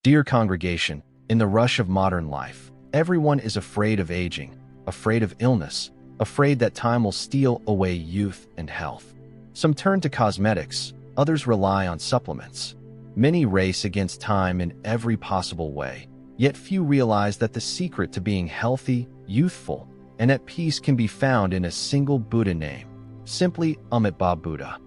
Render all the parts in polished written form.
Dear congregation, in the rush of modern life, everyone is afraid of aging, afraid of illness, afraid that time will steal away youth and health. Some turn to cosmetics, others rely on supplements. Many race against time in every possible way, yet few realize that the secret to being healthy, youthful, and at peace can be found in a single Buddha name, simply Amitabha Buddha.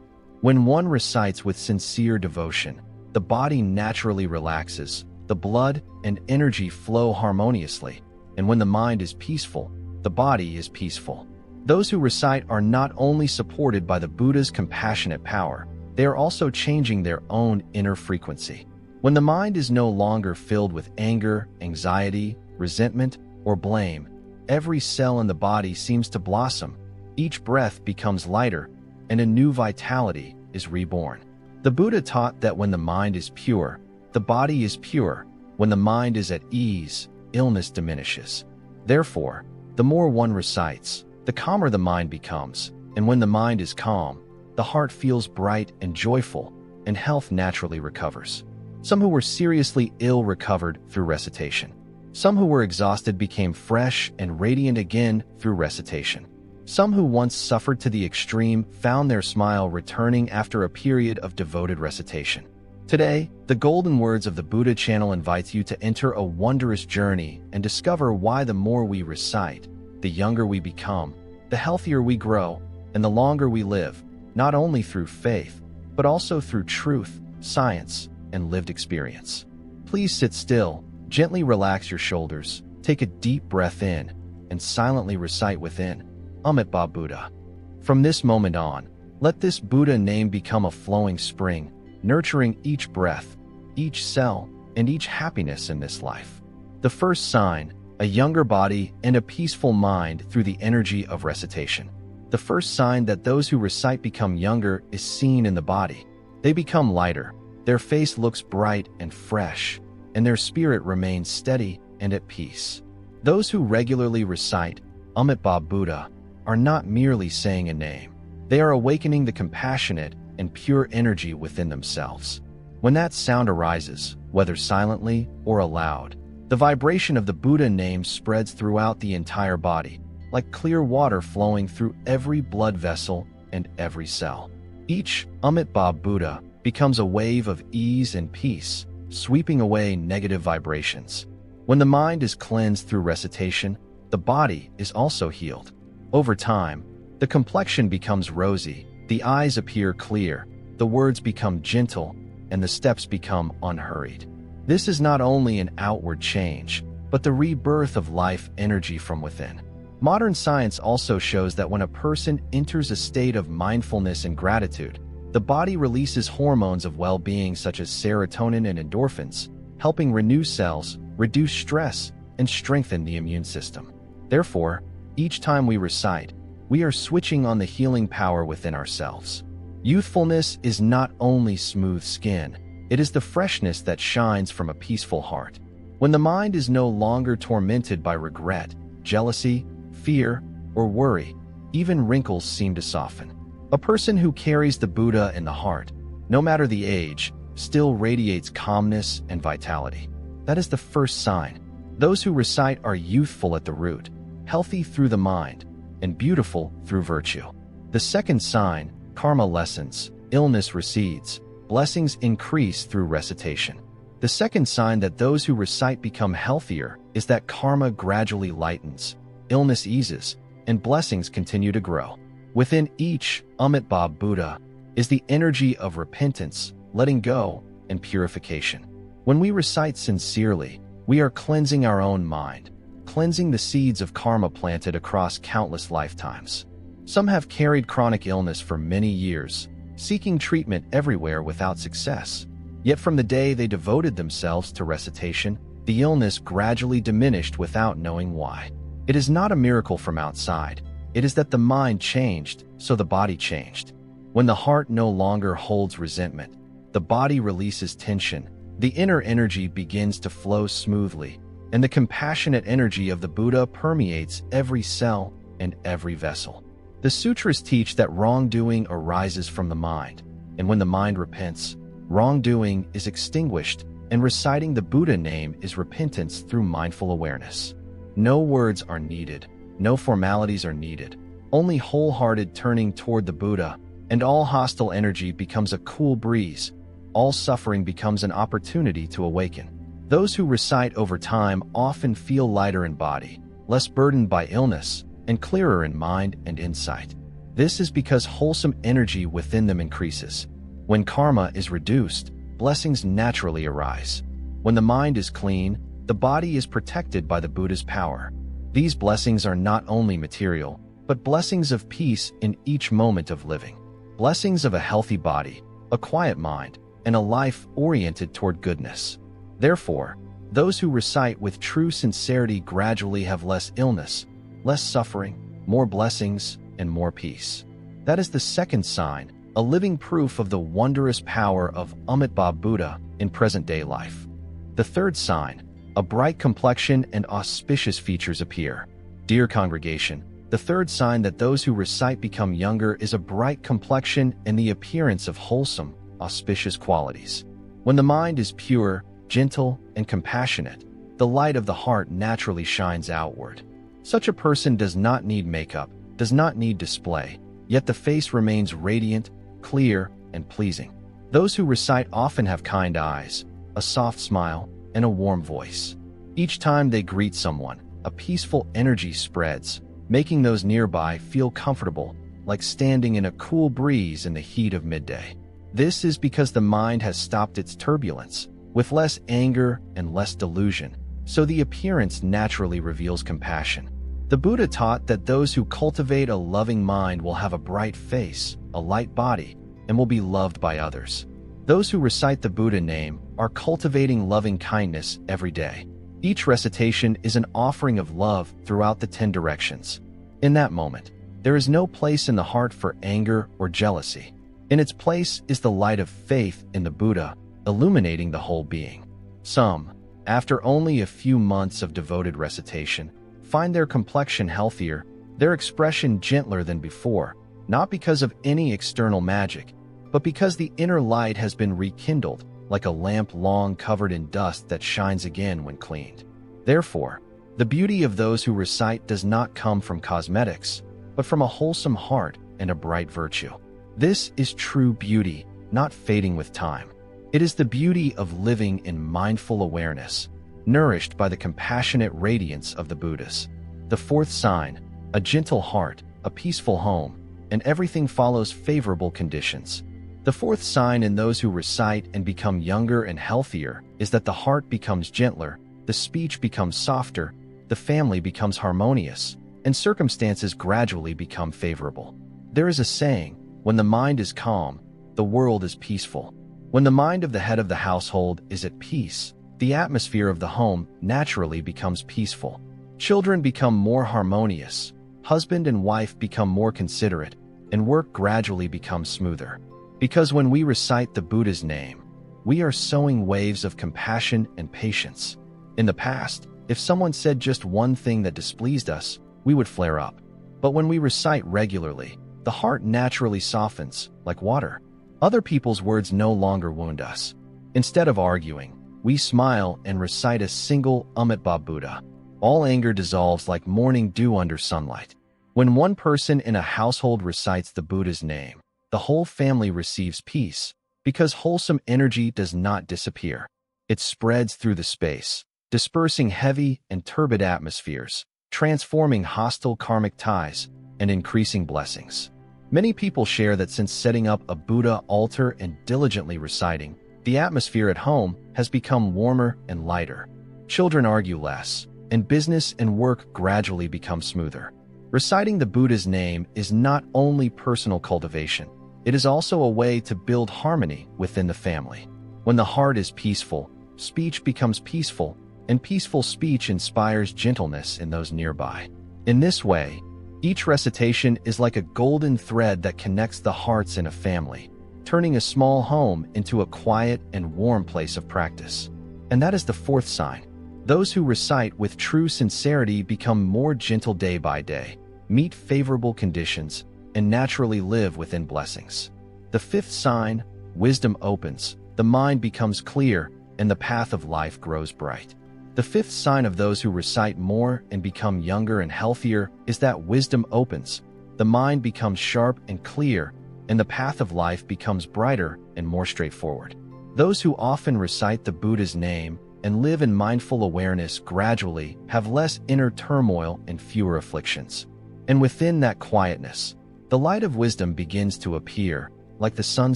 When one recites with sincere devotion, the body naturally relaxes, the blood and energy flow harmoniously, and when the mind is peaceful, the body is peaceful. Those who recite are not only supported by the Buddha's compassionate power, they are also changing their own inner frequency. When the mind is no longer filled with anger, anxiety, resentment, or blame, every cell in the body seems to blossom, each breath becomes lighter, and a new vitality is reborn. The Buddha taught that when the mind is pure, the body is pure. When the mind is at ease, illness diminishes. Therefore, the more one recites, the calmer the mind becomes, and when the mind is calm, the heart feels bright and joyful, and health naturally recovers. Some who were seriously ill recovered through recitation. Some who were exhausted became fresh and radiant again through recitation. Some who once suffered to the extreme found their smile returning after a period of devoted recitation. Today, the Golden Words of the Buddha channel invites you to enter a wondrous journey and discover why the more we recite, the younger we become, the healthier we grow, and the longer we live, not only through faith, but also through truth, science, and lived experience. Please sit still, gently relax your shoulders, take a deep breath in, and silently recite within, Amitabha Buddha. From this moment on, let this Buddha name become a flowing spring, nurturing each breath, each cell, and each happiness in this life. The first sign, a younger body and a peaceful mind through the energy of recitation. The first sign that those who recite become younger is seen in the body. They become lighter, their face looks bright and fresh, and their spirit remains steady and at peace. Those who regularly recite Amitabha Buddha are not merely saying a name. They are awakening the compassionate and pure energy within themselves. When that sound arises, whether silently or aloud, the vibration of the Buddha name spreads throughout the entire body, like clear water flowing through every blood vessel and every cell. Each Amitabha Buddha becomes a wave of ease and peace, sweeping away negative vibrations. When the mind is cleansed through recitation, the body is also healed. Over time, the complexion becomes rosy, the eyes appear clear, the words become gentle, and the steps become unhurried. This is not only an outward change, but the rebirth of life energy from within. Modern science also shows that when a person enters a state of mindfulness and gratitude, the body releases hormones of well-being such as serotonin and endorphins, helping renew cells, reduce stress, and strengthen the immune system. Therefore, each time we recite, we are switching on the healing power within ourselves. Youthfulness is not only smooth skin, it is the freshness that shines from a peaceful heart. When the mind is no longer tormented by regret, jealousy, fear, or worry, even wrinkles seem to soften. A person who carries the Buddha in the heart, no matter the age, still radiates calmness and vitality. That is the first sign. Those who recite are youthful at the root, healthy through the mind, and beautiful through virtue. The second sign, karma lessens, illness recedes, blessings increase through recitation. The second sign that those who recite become healthier is that karma gradually lightens, illness eases, and blessings continue to grow. Within each Amitabha Buddha is the energy of repentance, letting go, and purification. When we recite sincerely, we are cleansing our own mind, cleansing the seeds of karma planted across countless lifetimes. Some have carried chronic illness for many years, seeking treatment everywhere without success. Yet from the day they devoted themselves to recitation, the illness gradually diminished without knowing why. It is not a miracle from outside. It is that the mind changed, so the body changed. When the heart no longer holds resentment, the body releases tension, the inner energy begins to flow smoothly, and the compassionate energy of the Buddha permeates every cell and every vessel. The sutras teach that wrongdoing arises from the mind, and when the mind repents, wrongdoing is extinguished and reciting the Buddha name is repentance through mindful awareness. No words are needed, no formalities are needed, only wholehearted turning toward the Buddha, and all hostile energy becomes a cool breeze, all suffering becomes an opportunity to awaken. Those who recite over time often feel lighter in body, less burdened by illness, and clearer in mind and insight. This is because wholesome energy within them increases. When karma is reduced, blessings naturally arise. When the mind is clean, the body is protected by the Buddha's power. These blessings are not only material, but blessings of peace in each moment of living. Blessings of a healthy body, a quiet mind, and a life oriented toward goodness. Therefore, those who recite with true sincerity gradually have less illness, less suffering, more blessings, and more peace. That is the second sign, a living proof of the wondrous power of Amitabha Buddha in present-day life. The third sign, a bright complexion and auspicious features appear. Dear congregation, the third sign that those who recite become younger is a bright complexion and the appearance of wholesome, auspicious qualities. When the mind is pure, gentle, and compassionate, the light of the heart naturally shines outward. Such a person does not need makeup, does not need display, yet the face remains radiant, clear, and pleasing. Those who recite often have kind eyes, a soft smile, and a warm voice. Each time they greet someone, a peaceful energy spreads, making those nearby feel comfortable, like standing in a cool breeze in the heat of midday. This is because the mind has stopped its turbulence, with less anger and less delusion, so the appearance naturally reveals compassion. The Buddha taught that those who cultivate a loving mind will have a bright face, a light body, and will be loved by others. Those who recite the Buddha name are cultivating loving kindness every day. Each recitation is an offering of love throughout the 10 directions. In that moment, there is no place in the heart for anger or jealousy. In its place is the light of faith in the Buddha, illuminating the whole being. Some, after only a few months of devoted recitation, find their complexion healthier, their expression gentler than before, not because of any external magic, but because the inner light has been rekindled, like a lamp long covered in dust that shines again when cleaned. Therefore, the beauty of those who recite does not come from cosmetics, but from a wholesome heart and a bright virtue. This is true beauty, not fading with time. It is the beauty of living in mindful awareness, nourished by the compassionate radiance of the Buddhas. The fourth sign, a gentle heart, a peaceful home, and everything follows favorable conditions. The fourth sign in those who recite and become younger and healthier is that the heart becomes gentler, the speech becomes softer, the family becomes harmonious, and circumstances gradually become favorable. There is a saying, when the mind is calm, the world is peaceful. When the mind of the head of the household is at peace, the atmosphere of the home naturally becomes peaceful. Children become more harmonious, husband and wife become more considerate, and work gradually becomes smoother. Because when we recite the Buddha's name, we are sowing waves of compassion and patience. In the past, if someone said just one thing that displeased us, we would flare up. But when we recite regularly, the heart naturally softens, like water. Other people's words no longer wound us. Instead of arguing, we smile and recite a single Amitabha Buddha. All anger dissolves like morning dew under sunlight. When one person in a household recites the Buddha's name, the whole family receives peace, because wholesome energy does not disappear. It spreads through the space, dispersing heavy and turbid atmospheres, transforming hostile karmic ties, and increasing blessings. Many people share that since setting up a Buddha altar and diligently reciting, the atmosphere at home has become warmer and lighter. Children argue less, and business and work gradually become smoother. Reciting the Buddha's name is not only personal cultivation, it is also a way to build harmony within the family. When the heart is peaceful, speech becomes peaceful, and peaceful speech inspires gentleness in those nearby. In this way, each recitation is like a golden thread that connects the hearts in a family, turning a small home into a quiet and warm place of practice. And that is the fourth sign. Those who recite with true sincerity become more gentle day by day, meet favorable conditions, and naturally live within blessings. The fifth sign, wisdom opens, the mind becomes clear, and the path of life grows bright. The fifth sign of those who recite more and become younger and healthier is that wisdom opens. The mind becomes sharp and clear, and the path of life becomes brighter and more straightforward. Those who often recite the Buddha's name and live in mindful awareness gradually have less inner turmoil and fewer afflictions. And within that quietness, the light of wisdom begins to appear, like the sun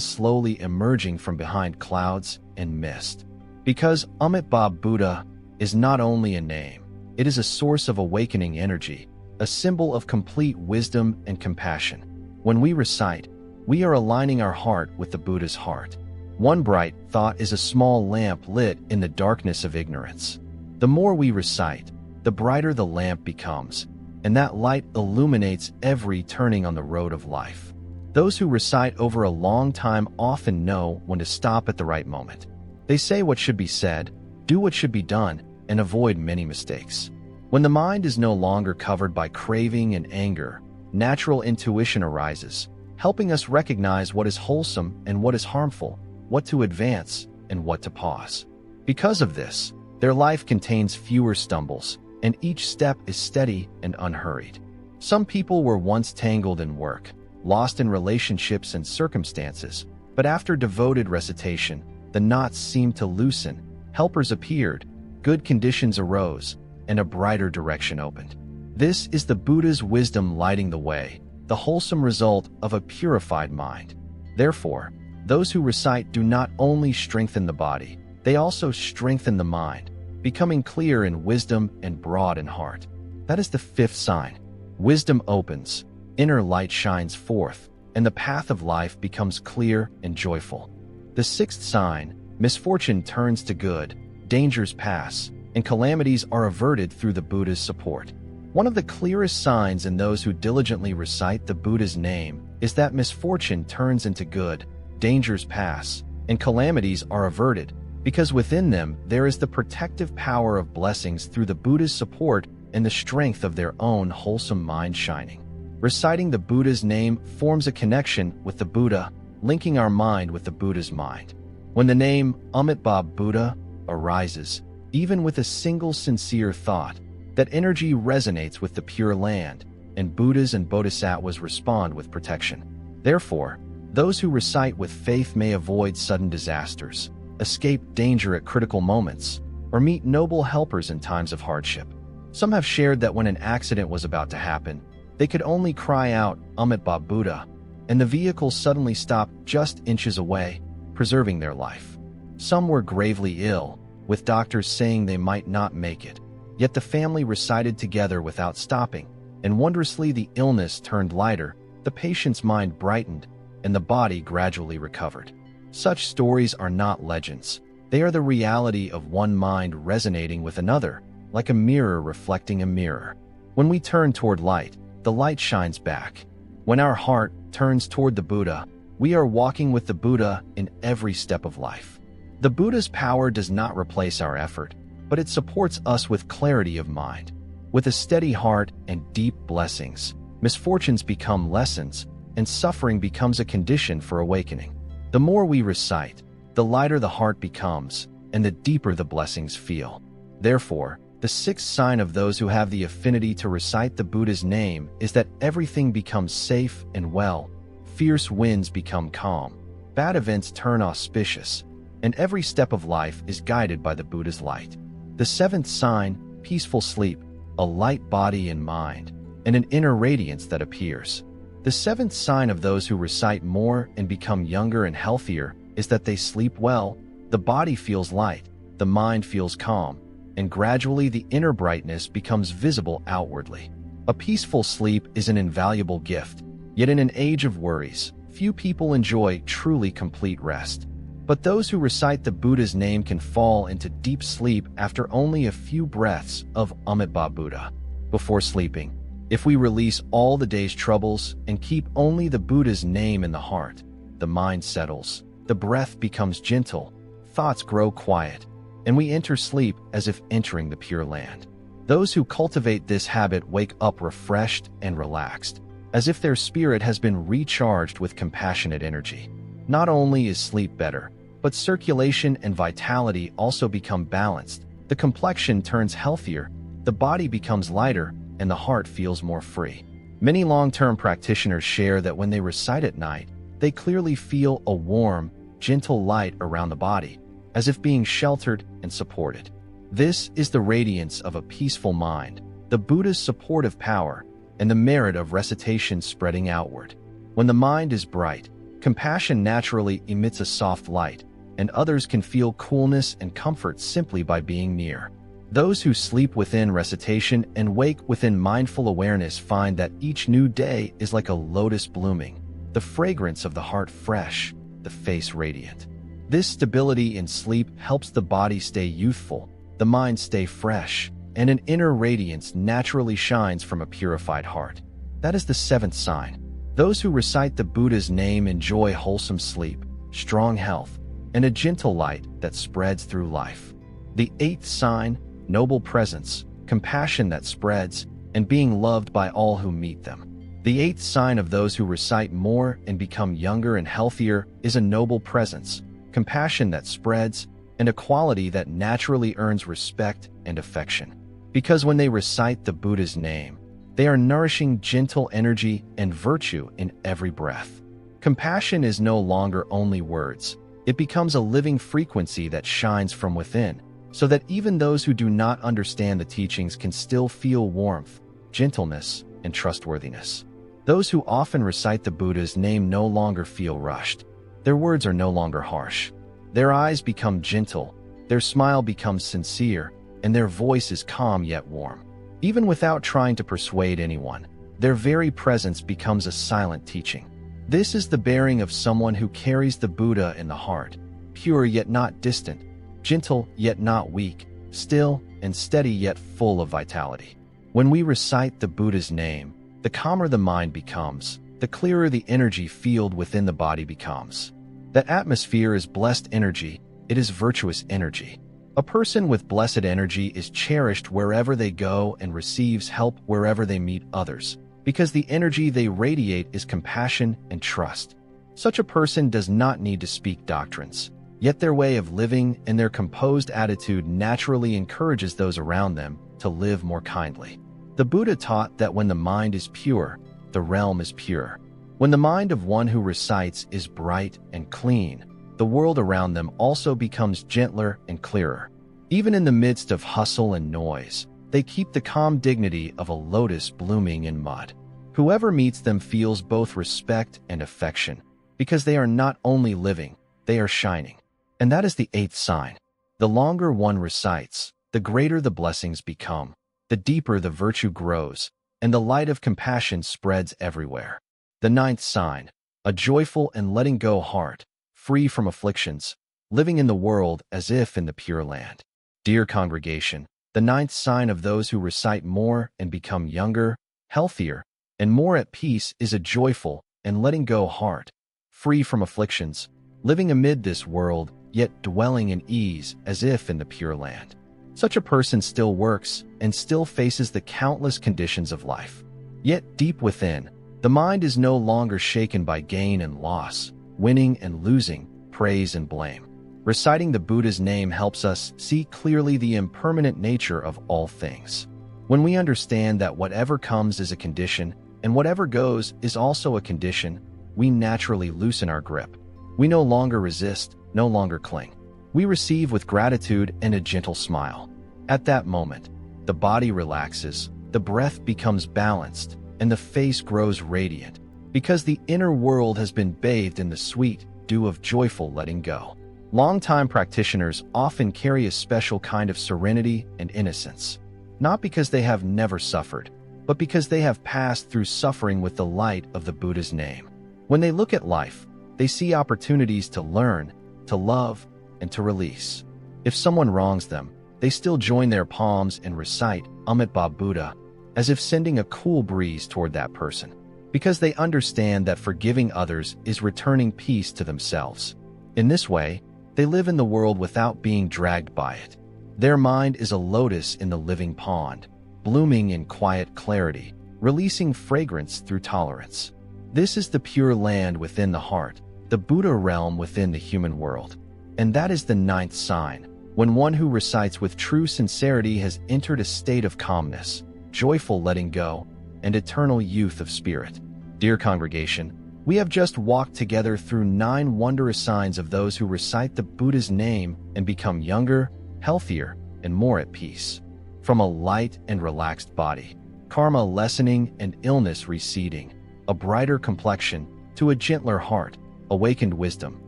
slowly emerging from behind clouds and mist. Because Amitabha Buddha is not only a name, it is a source of awakening energy, a symbol of complete wisdom and compassion. When we recite, we are aligning our heart with the Buddha's heart. One bright thought is a small lamp lit in the darkness of ignorance. The more we recite, the brighter the lamp becomes, and that light illuminates every turning on the road of life. Those who recite over a long time often know when to stop at the right moment. They say what should be said, do what should be done, and avoid many mistakes. When the mind is no longer covered by craving and anger, natural intuition arises, helping us recognize what is wholesome and what is harmful, what to advance and what to pause. Because of this, their life contains fewer stumbles, and each step is steady and unhurried. Some people were once tangled in work, lost in relationships and circumstances, but after devoted recitation, the knots seemed to loosen, helpers appeared, good conditions arose, and a brighter direction opened. This is the Buddha's wisdom lighting the way, the wholesome result of a purified mind. Therefore, those who recite do not only strengthen the body, they also strengthen the mind, becoming clear in wisdom and broad in heart. That is the fifth sign. Wisdom opens, inner light shines forth, and the path of life becomes clear and joyful. The sixth sign, misfortune turns to good, dangers pass, and calamities are averted through the Buddha's support. One of the clearest signs in those who diligently recite the Buddha's name is that misfortune turns into good, dangers pass, and calamities are averted, because within them there is the protective power of blessings through the Buddha's support and the strength of their own wholesome mind shining. Reciting the Buddha's name forms a connection with the Buddha, linking our mind with the Buddha's mind. When the name Amitabha Buddha arises, even with a single sincere thought, that energy resonates with the Pure Land, and Buddhas and Bodhisattvas respond with protection. Therefore, those who recite with faith may avoid sudden disasters, escape danger at critical moments, or meet noble helpers in times of hardship. Some have shared that when an accident was about to happen, they could only cry out, Amitabha Buddha, and the vehicle suddenly stopped just inches away, preserving their life. Some were gravely ill, with doctors saying they might not make it. Yet the family recited together without stopping, and wondrously the illness turned lighter, the patient's mind brightened, and the body gradually recovered. Such stories are not legends. They are the reality of one mind resonating with another, like a mirror reflecting a mirror. When we turn toward light, the light shines back. When our heart turns toward the Buddha, we are walking with the Buddha in every step of life. The Buddha's power does not replace our effort, but it supports us with clarity of mind. With a steady heart and deep blessings, misfortunes become lessons, and suffering becomes a condition for awakening. The more we recite, the lighter the heart becomes, and the deeper the blessings feel. Therefore, the sixth sign of those who have the affinity to recite the Buddha's name is that everything becomes safe and well, fierce winds become calm, bad events turn auspicious, and every step of life is guided by the Buddha's light. The seventh sign, peaceful sleep, a light body and mind, and an inner radiance that appears. The seventh sign of those who recite more and become younger and healthier is that they sleep well, the body feels light, the mind feels calm, and gradually the inner brightness becomes visible outwardly. A peaceful sleep is an invaluable gift, yet in an age of worries, few people enjoy truly complete rest. But those who recite the Buddha's name can fall into deep sleep after only a few breaths of Amitabha Buddha. Before sleeping, if we release all the day's troubles and keep only the Buddha's name in the heart, the mind settles, the breath becomes gentle, thoughts grow quiet, and we enter sleep as if entering the Pure Land. Those who cultivate this habit wake up refreshed and relaxed, as if their spirit has been recharged with compassionate energy. Not only is sleep better, but circulation and vitality also become balanced. The complexion turns healthier, the body becomes lighter, and the heart feels more free. Many long-term practitioners share that when they recite at night, they clearly feel a warm, gentle light around the body, as if being sheltered and supported. This is the radiance of a peaceful mind, the Buddha's supportive power, and the merit of recitation spreading outward. When the mind is bright, compassion naturally emits a soft light, and others can feel coolness and comfort simply by being near. Those who sleep within recitation and wake within mindful awareness find that each new day is like a lotus blooming, the fragrance of the heart fresh, the face radiant. This stability in sleep helps the body stay youthful, the mind stay fresh, and an inner radiance naturally shines from a purified heart. That is the seventh sign. Those who recite the Buddha's name enjoy wholesome sleep, strong health, and a gentle light that spreads through life. The eighth sign, noble presence, compassion that spreads, and being loved by all who meet them. The eighth sign of those who recite more and become younger and healthier is a noble presence, compassion that spreads, and a quality that naturally earns respect and affection. Because when they recite the Buddha's name, they are nourishing gentle energy and virtue in every breath. Compassion is no longer only words. It becomes a living frequency that shines from within, so that even those who do not understand the teachings can still feel warmth, gentleness, and trustworthiness. Those who often recite the Buddha's name no longer feel rushed. Their words are no longer harsh. Their eyes become gentle, their smile becomes sincere, and their voice is calm yet warm. Even without trying to persuade anyone, their very presence becomes a silent teaching. This is the bearing of someone who carries the Buddha in the heart, pure yet not distant, gentle yet not weak, still and steady yet full of vitality. When we recite the Buddha's name, the calmer the mind becomes, the clearer the energy field within the body becomes. That atmosphere is blessed energy, it is virtuous energy. A person with blessed energy is cherished wherever they go and receives help wherever they meet others, because the energy they radiate is compassion and trust. Such a person does not need to speak doctrines, yet their way of living and their composed attitude naturally encourages those around them to live more kindly. The Buddha taught that when the mind is pure, the realm is pure. When the mind of one who recites is bright and clean, the world around them also becomes gentler and clearer. Even in the midst of hustle and noise, they keep the calm dignity of a lotus blooming in mud. Whoever meets them feels both respect and affection, because they are not only living, they are shining. And that is the eighth sign. The longer one recites, the greater the blessings become, the deeper the virtue grows, and the light of compassion spreads everywhere. The ninth sign, a joyful and letting go heart, free from afflictions, living in the world as if in the Pure Land. Dear congregation, the ninth sign of those who recite more and become younger, healthier, and more at peace is a joyful and letting go heart, free from afflictions, living amid this world, yet dwelling in ease as if in the Pure Land. Such a person still works and still faces the countless conditions of life. Yet deep within, the mind is no longer shaken by gain and loss, winning and losing, praise and blame. Reciting the Buddha's name helps us see clearly the impermanent nature of all things. When we understand that whatever comes is a condition and whatever goes is also a condition, we naturally loosen our grip. We no longer resist, no longer cling. We receive with gratitude and a gentle smile. At that moment, the body relaxes, the breath becomes balanced, and the face grows radiant, because the inner world has been bathed in the sweet dew of joyful letting go. Long-time practitioners often carry a special kind of serenity and innocence, not because they have never suffered, but because they have passed through suffering with the light of the Buddha's name. When they look at life, they see opportunities to learn, to love, and to release. If someone wrongs them, they still join their palms and recite Amitabha Buddha, as if sending a cool breeze toward that person, because they understand that forgiving others is returning peace to themselves. In this way, they live in the world without being dragged by it. Their mind is a lotus in the living pond, blooming in quiet clarity, releasing fragrance through tolerance. This is the Pure Land within the heart, the Buddha realm within the human world. And that is the ninth sign, when one who recites with true sincerity has entered a state of calmness, joyful letting go, and eternal youth of spirit. Dear congregation, we have just walked together through 9 wondrous signs of those who recite the Buddha's name and become younger, healthier, and more at peace. From a light and relaxed body, karma lessening and illness receding, a brighter complexion to a gentler heart, awakened wisdom,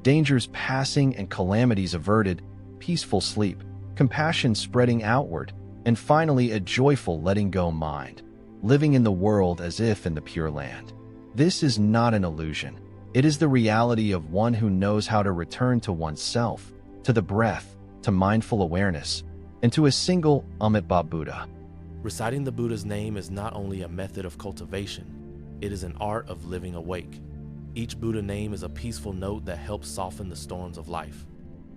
dangers passing and calamities averted, peaceful sleep, compassion spreading outward, and finally a joyful letting go mind, living in the world as if in the Pure Land. This is not an illusion. It is the reality of one who knows how to return to oneself, to the breath, to mindful awareness, and to a single Amitabha Buddha. Reciting the Buddha's name is not only a method of cultivation, it is an art of living awake. Each Buddha name is a peaceful note that helps soften the storms of life.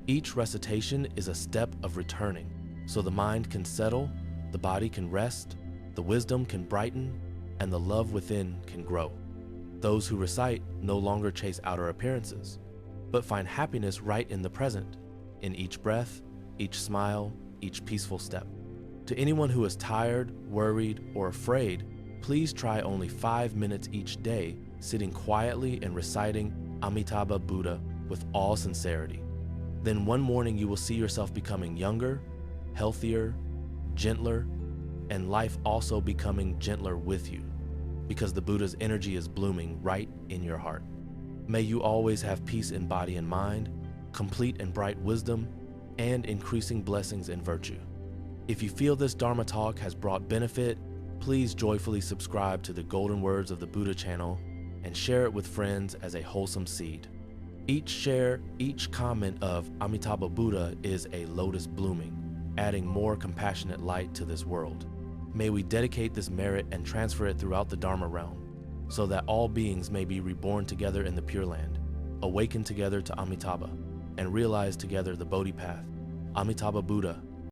Each recitation is a step of returning, so the mind can settle, the body can rest, the wisdom can brighten, and the love within can grow. Those who recite no longer chase outer appearances, but find happiness right in the present, in each breath, each smile, each peaceful step. To anyone who is tired, worried, or afraid, please try only 5 minutes each day sitting quietly and reciting Amitabha Buddha with all sincerity. Then one morning you will see yourself becoming younger, healthier, gentler, and life also becoming gentler with you, because the Buddha's energy is blooming right in your heart. May you always have peace in body and mind, complete and bright wisdom, and increasing blessings and virtue. If you feel this Dharma talk has brought benefit, please joyfully subscribe to the Golden Words of the Buddha channel and share it with friends as a wholesome seed. Each share, each comment of Amitabha Buddha is a lotus blooming, adding more compassionate light to this world. May we dedicate this merit and transfer it throughout the Dharma realm, so that all beings may be reborn together in the Pure Land, awaken together to Amitabha, and realize together the Bodhi path. Amitabha Buddha,